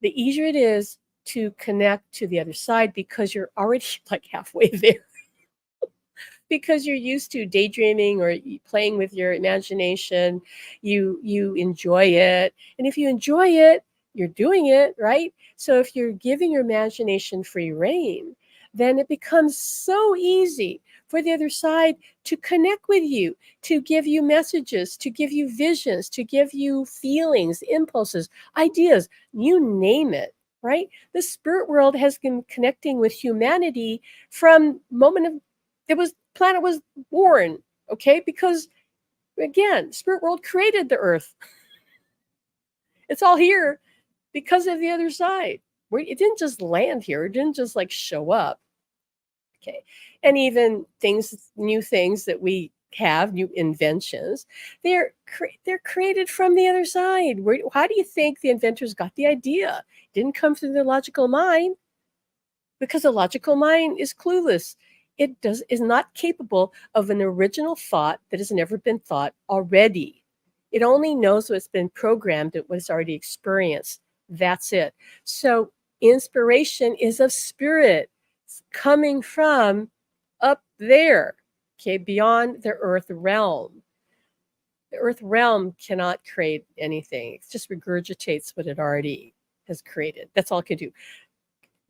S1: the easier it is to connect to the other side because you're already like halfway there. Because you're used to daydreaming or playing with your imagination, you enjoy it. And if you enjoy it, you're doing it, right? So if you're giving your imagination free rein, then it becomes so easy for the other side to connect with you, to give you messages, to give you visions, to give you feelings, impulses, ideas, you name it, right? The spirit world has been connecting with humanity from moment of planet was born, okay? Because again, spirit world created the earth. It's all here because of the other side. It didn't just land here. It didn't just like show up. Okay. And even new things that we have, new inventions, they're created from the other side. How do you think the inventors got the idea? It didn't come through the logical mind, because the logical mind is clueless. It is not capable of an original thought that has never been thought already. It only knows what's been programmed, what's already experienced. That's it. So inspiration is of spirit. It's coming from up there, okay, beyond the earth realm. The earth realm cannot create anything. It just regurgitates what it already has created. That's all it can do.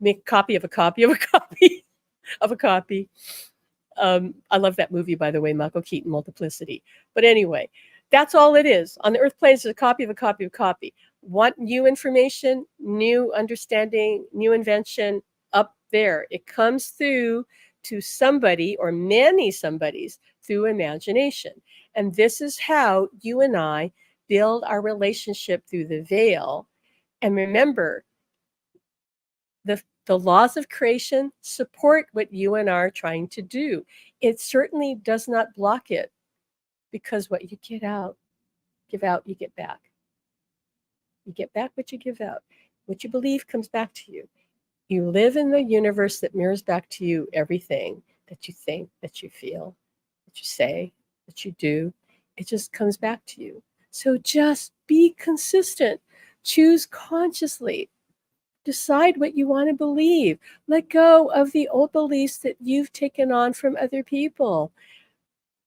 S1: Make a copy of a copy of a copy of a copy. I love that movie, by the way, Michael Keaton, Multiplicity. But anyway, that's all it is. On the earth plane, it's a copy of a copy of a copy. Want new information, new understanding, new invention, up there. It comes through to somebody or many somebodies through imagination. And this is how you and I build our relationship through the veil. And remember, the laws of creation support what you and I are trying to do. It certainly does not block it, because what you give out, you get back. You get back what you give out. What you believe comes back to you. You live in the universe that mirrors back to you everything that you think, that you feel, that you say, that you do. It just comes back to you. So just be consistent. Choose consciously. Decide what you want to believe. Let go of the old beliefs that you've taken on from other people.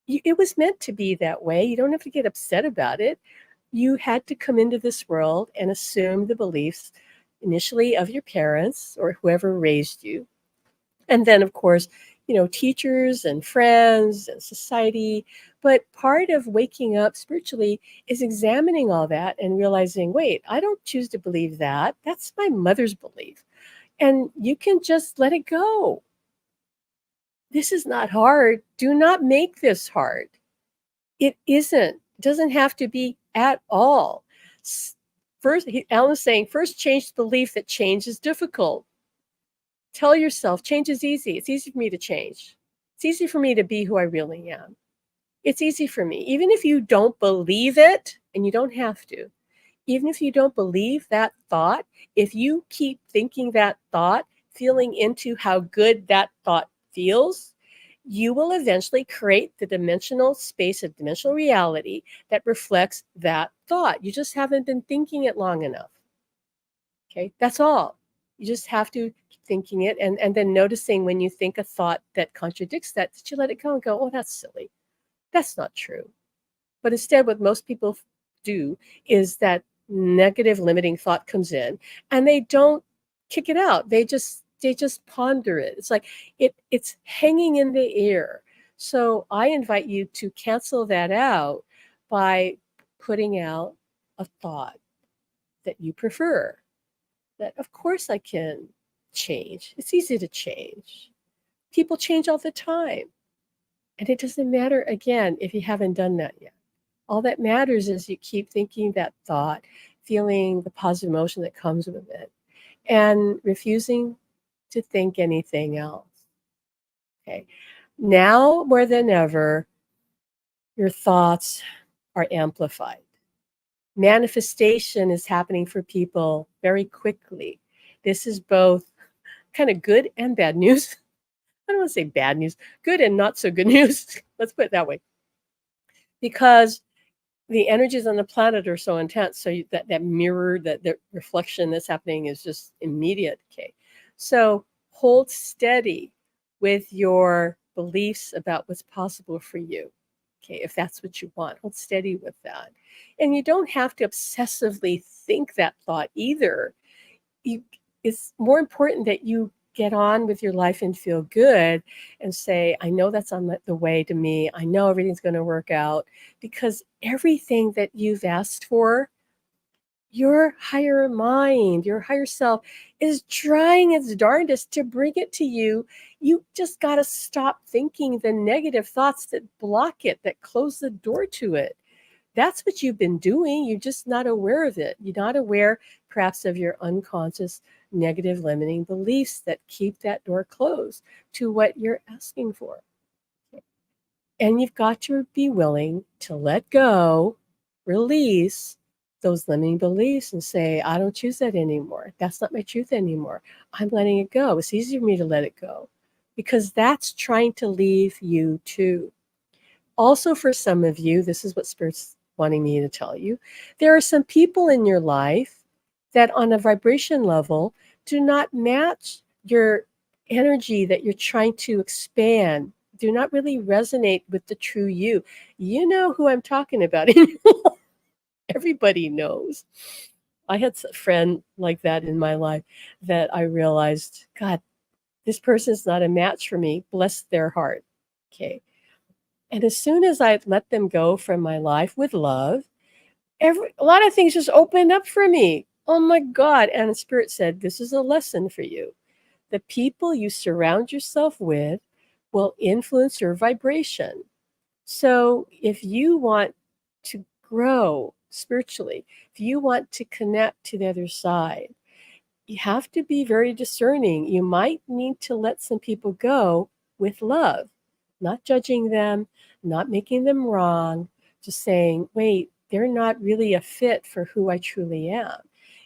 S1: It was meant to be that way. You don't have to get upset about it. You had to come into this world and assume the beliefs initially of your parents or whoever raised you. And then, of course, teachers and friends and society. But part of waking up spiritually is examining all that and realizing, wait, I don't choose to believe that. That's my mother's belief. And you can just let it go. This is not hard. Do not make this hard. It isn't. It doesn't have to be at all. First, Alan was saying, first change the belief that change is difficult. Tell yourself, change is easy. It's easy for me to change. It's easy for me to be who I really am. It's easy for me. Even if you don't believe it, and you don't have to, even if you don't believe that thought, if you keep thinking that thought, feeling into how good that thought feels, you will eventually create the dimensional space of dimensional reality that reflects that thought. You just haven't been thinking it long enough. Okay, that's all. You just have to keep thinking it and then noticing when you think a thought that contradicts that you let it go and go, oh, that's silly. That's not true. But instead, what most people do is that negative limiting thought comes in and they don't kick it out. They just ponder it. It's like it's hanging in the air. So I invite you to cancel that out by putting out a thought that you prefer. That of course I can change. It's easy to change. People change all the time. And it doesn't matter again if you haven't done that yet. All that matters is you keep thinking that thought, feeling the positive emotion that comes with it, and refusing to think anything else. Okay. Now more than ever, your thoughts are amplified. Manifestation is happening for people very quickly. This is both kind of good and bad news. I don't want to say bad news, good and not so good news. Let's put it that way. Because the energies on the planet are so intense. So that mirror, that reflection that's happening is just immediate. Okay. So hold steady with your beliefs about what's possible for you. Okay. If that's what you want, hold steady with that. And you don't have to obsessively think that thought either. It's more important that you get on with your life and feel good and say, I know that's on the way to me. I know everything's going to work out, because everything that you've asked for, your higher mind, your higher self is trying its darndest to bring it to you. You just got to stop thinking the negative thoughts that block it, that close the door to it. That's what you've been doing. You're just not aware of it. You're not aware, perhaps, of your unconscious negative limiting beliefs that keep that door closed to what you're asking for. And you've got to be willing to let go, release those limiting beliefs and say, I don't choose that anymore. That's not my truth anymore. I'm letting it go. It's easy for me to let it go, because that's trying to leave you too. Also, for some of you, this is what Spirit's wanting me to tell you. There are some people in your life that on a vibration level do not match your energy that you're trying to expand, do not really resonate with the true you. You know who I'm talking about. Everybody knows. I had a friend like that in my life that I realized, God, this person's not a match for me. Bless their heart. Okay. And as soon as I let them go from my life with love, a lot of things just opened up for me. Oh my God. And the Spirit said, this is a lesson for you. The people you surround yourself with will influence your vibration. So if you want to grow spiritually, if you want to connect to the other side, you have to be very discerning. You might need to let some people go with love, not judging them, not making them wrong, just saying, wait, they're not really a fit for who I truly am.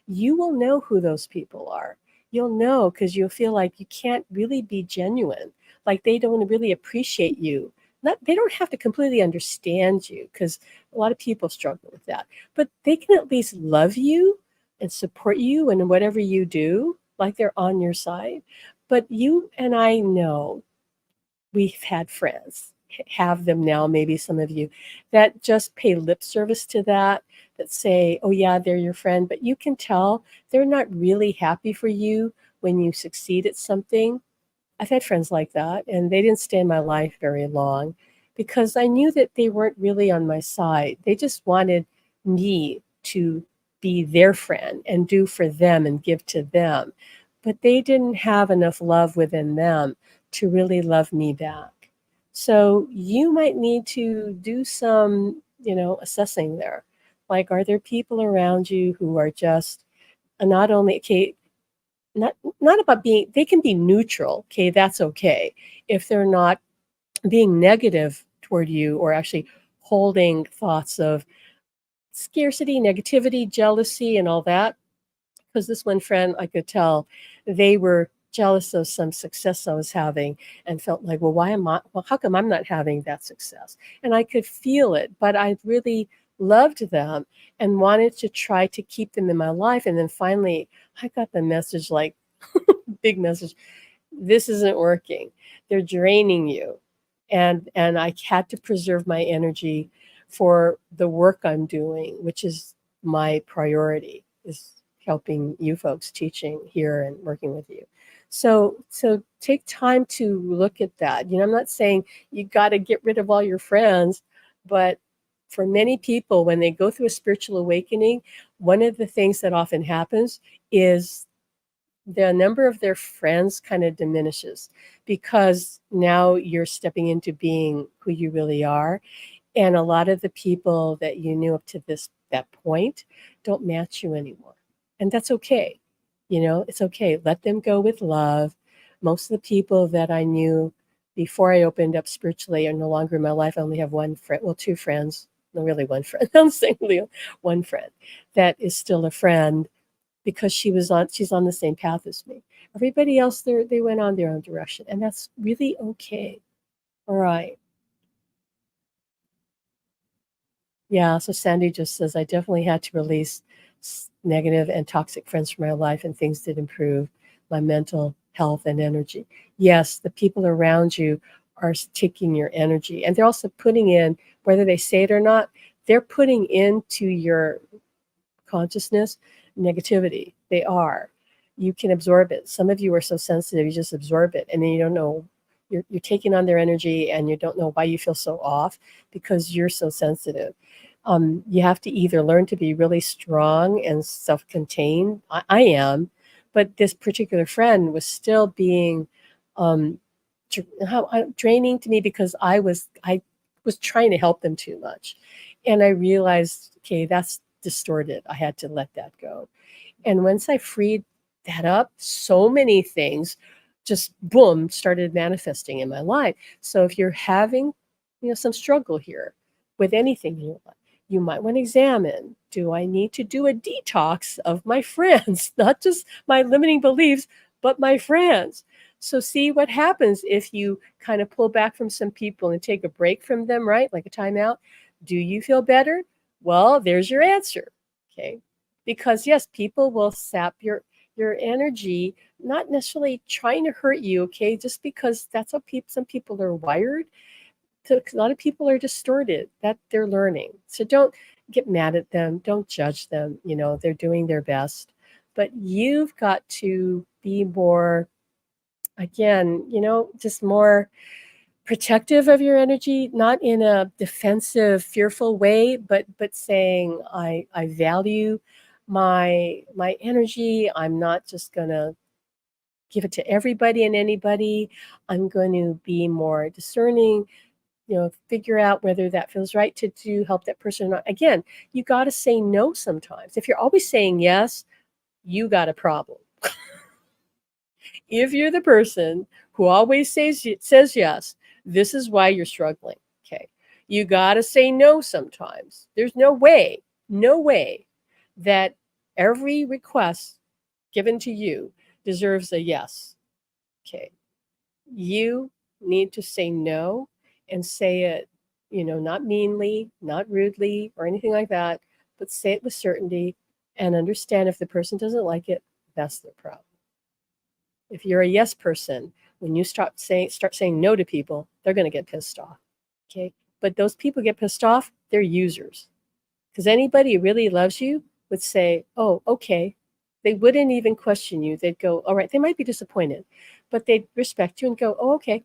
S1: You will know who those people are. You'll know, because you'll feel like you can't really be genuine, like they don't really appreciate you. They don't have to completely understand you, because a lot of people struggle with that, but they can at least love you, and support you in whatever you do, like they're on your side. But you and I know we've had friends, have them now, maybe some of you, that just pay lip service to that, that say, oh, yeah, they're your friend, but you can tell they're not really happy for you when you succeed at something. I've had friends like that, and they didn't stay in my life very long because I knew that they weren't really on my side. They just wanted me to be their friend and do for them and give to them. But they didn't have enough love within them to really love me back. So you might need to do some, assessing there. Like, are there people around you who are just not only, okay, not about being, they can be neutral, okay, that's okay, if they're not being negative toward you or actually holding thoughts of scarcity, negativity, jealousy, and all that. Because this one friend, I could tell they were jealous of some success I was having and felt like, well, how come I'm not having that success? And I could feel it, but I really loved them and wanted to try to keep them in my life. And then finally, I got the message, like, big message, this isn't working. They're draining you. And I had to preserve my energy for the work I'm doing, which is my priority, is helping you folks, teaching here and working with you. So take time to look at that. I'm not saying you got to get rid of all your friends, but for many people, when they go through a spiritual awakening, one of the things that often happens is the number of their friends kind of diminishes because now you're stepping into being who you really are, and a lot of the people that you knew up to this that point don't match you anymore, and that's okay. It's okay, let them go with love. Most of the people that I knew before I opened up spiritually are no longer in my life. I only have one friend, well, two friends, no, really one friend. I'm saying one friend that is still a friend because she's on the same path as me. Everybody else, they went on their own direction, and that's really okay. All right. Yeah, so Sandy just says, I definitely had to release negative and toxic friends from my life, and things did improve my mental health and energy. Yes, the people around you are taking your energy, and they're also putting in, whether they say it or not, they're putting into your consciousness negativity. They are. You can absorb it. Some of you are so sensitive, you just absorb it, and then you don't know. You're taking on their energy, and you don't know why you feel so off because you're so sensitive. You have to either learn to be really strong and self-contained. I am, but this particular friend was still being um, draining to me because I was trying to help them too much, and I realized, okay, that's distorted. I had to let that go. And once I freed that up, so many things just boom started manifesting in my life. So if you're having, some struggle here with anything in your life, you might want to examine, do I need to do a detox of my friends, not just my limiting beliefs, but my friends? So see what happens if you kind of pull back from some people and take a break from them, right? Like a timeout. Do you feel better? Well, there's your answer. Okay. Because yes, people will sap your energy, not necessarily trying to hurt you, okay? Just because that's how some people are wired. So a lot of people are distorted, that they're learning. So don't get mad at them, don't judge them, they're doing their best. But you've got to be more, again, just more protective of your energy, not in a defensive, fearful way, but saying, I value my energy. I'm not just gonna give it to everybody and anybody. I'm going to be more discerning, figure out whether that feels right to do, help that person or not. Again, you got to say no sometimes. If you're always saying yes, you got a problem. If you're the person who always says yes, this is why you're struggling. Okay. You got to say no sometimes. There's no way that every request given to you deserves a yes. Okay. You need to say no and say it, not meanly, not rudely or anything like that, but say it with certainty and understand if the person doesn't like it, that's their problem. If you're a yes person, when you start saying no to people, they're going to get pissed off. Okay? But those people get pissed off, they're users. Because anybody who really loves you would say, "Oh, okay." They wouldn't even question you. They'd go, "All right." They might be disappointed, but they'd respect you and go, "Oh, okay."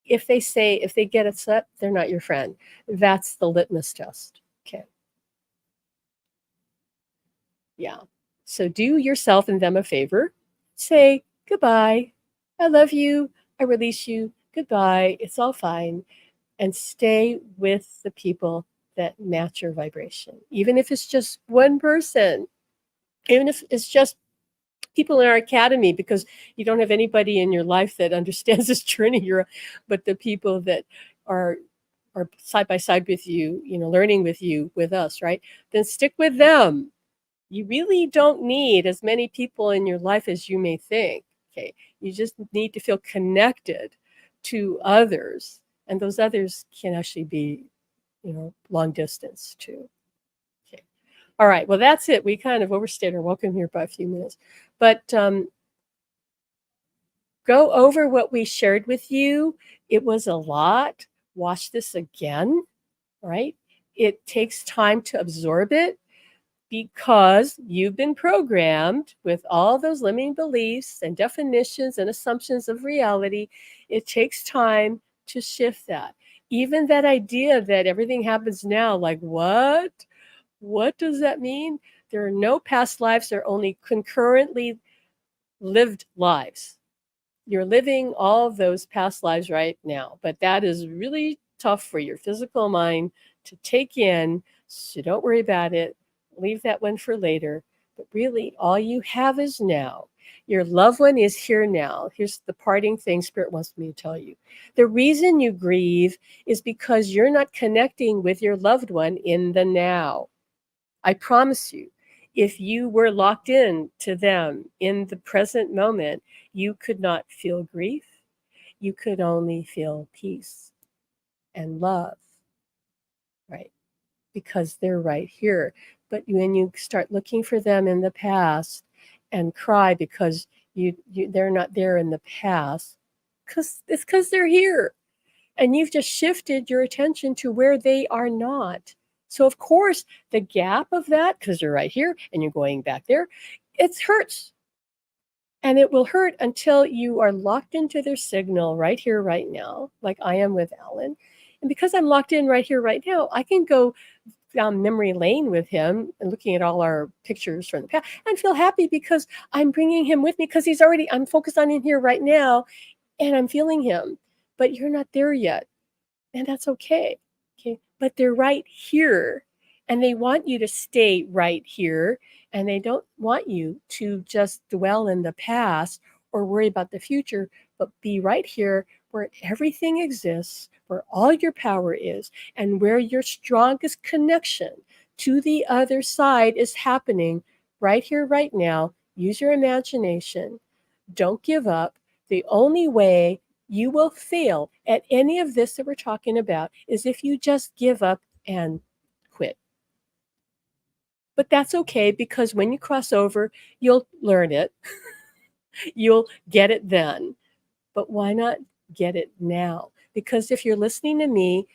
S1: If they get upset, they're not your friend. That's the litmus test. Okay. Yeah. So do yourself and them a favor. Say goodbye. I love you. I release you. Goodbye. It's all fine. And stay with the people that match your vibration. Even if it's just one person, even if it's just people in our academy, because you don't have anybody in your life that understands this journey but the people that are are side by side with you, learning with you, with us, right? Then stick with them. You really don't need as many people in your life as you may think. Okay. You just need to feel connected to others. And those others can actually be, long distance too. Okay. All right. Well, that's it. We kind of overstayed our welcome here by a few minutes. But go over what we shared with you. It was a lot. Watch this again, right? It takes time to absorb it because you've been programmed with all those limiting beliefs and definitions and assumptions of reality. It takes time to shift that. Even that idea that everything happens now, like what? What does that mean? There are no past lives, there are only concurrently lived lives. You're living all of those past lives right now, but that is really tough for your physical mind to take in. So don't worry about it. Leave that one for later. But really, all you have is now. Your loved one is here now. Here's the parting thing Spirit wants me to tell you. The reason you grieve is because you're not connecting with your loved one in the now. I promise you, if you were locked in to them in the present moment, you could not feel grief. You could only feel peace and love, right? Because they're right here. But when you start looking for them in the past and cry because they're not there in the past, because they're here. And you've just shifted your attention to where they are not. So, of course, the gap of that, because you're right here and you're going back there, it hurts. And it will hurt until you are locked into their signal right here, right now, like I am with Alan. And because I'm locked in right here, right now, I can go down memory lane with him and looking at all our pictures from the past and feel happy because I'm bringing him with me because I'm focused on him here right now and I'm feeling him. But you're not there yet. And that's okay. Okay. But they're right here and they want you to stay right here. And they don't want you to just dwell in the past or worry about the future, but be right here where everything exists, where all your power is, and where your strongest connection to the other side is happening right here, right now. Use your imagination. Don't give up. The only way you will fail at any of this that we're talking about is if you just give up and quit. But that's okay because when you cross over, you'll learn it. You'll get it then. But why not get it now? Because if you're listening to me,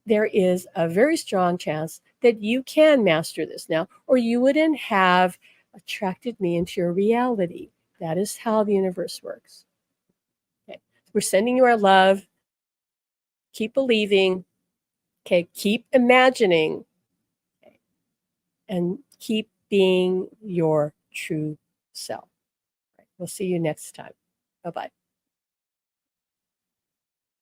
S1: there is a very strong chance that you can master this now, or you wouldn't have attracted me into your reality. That is how the universe works. Okay. We're sending you our love. Keep believing. Okay. Keep imagining. Okay, and keep being your true self. Right. We'll see you next time. Bye bye.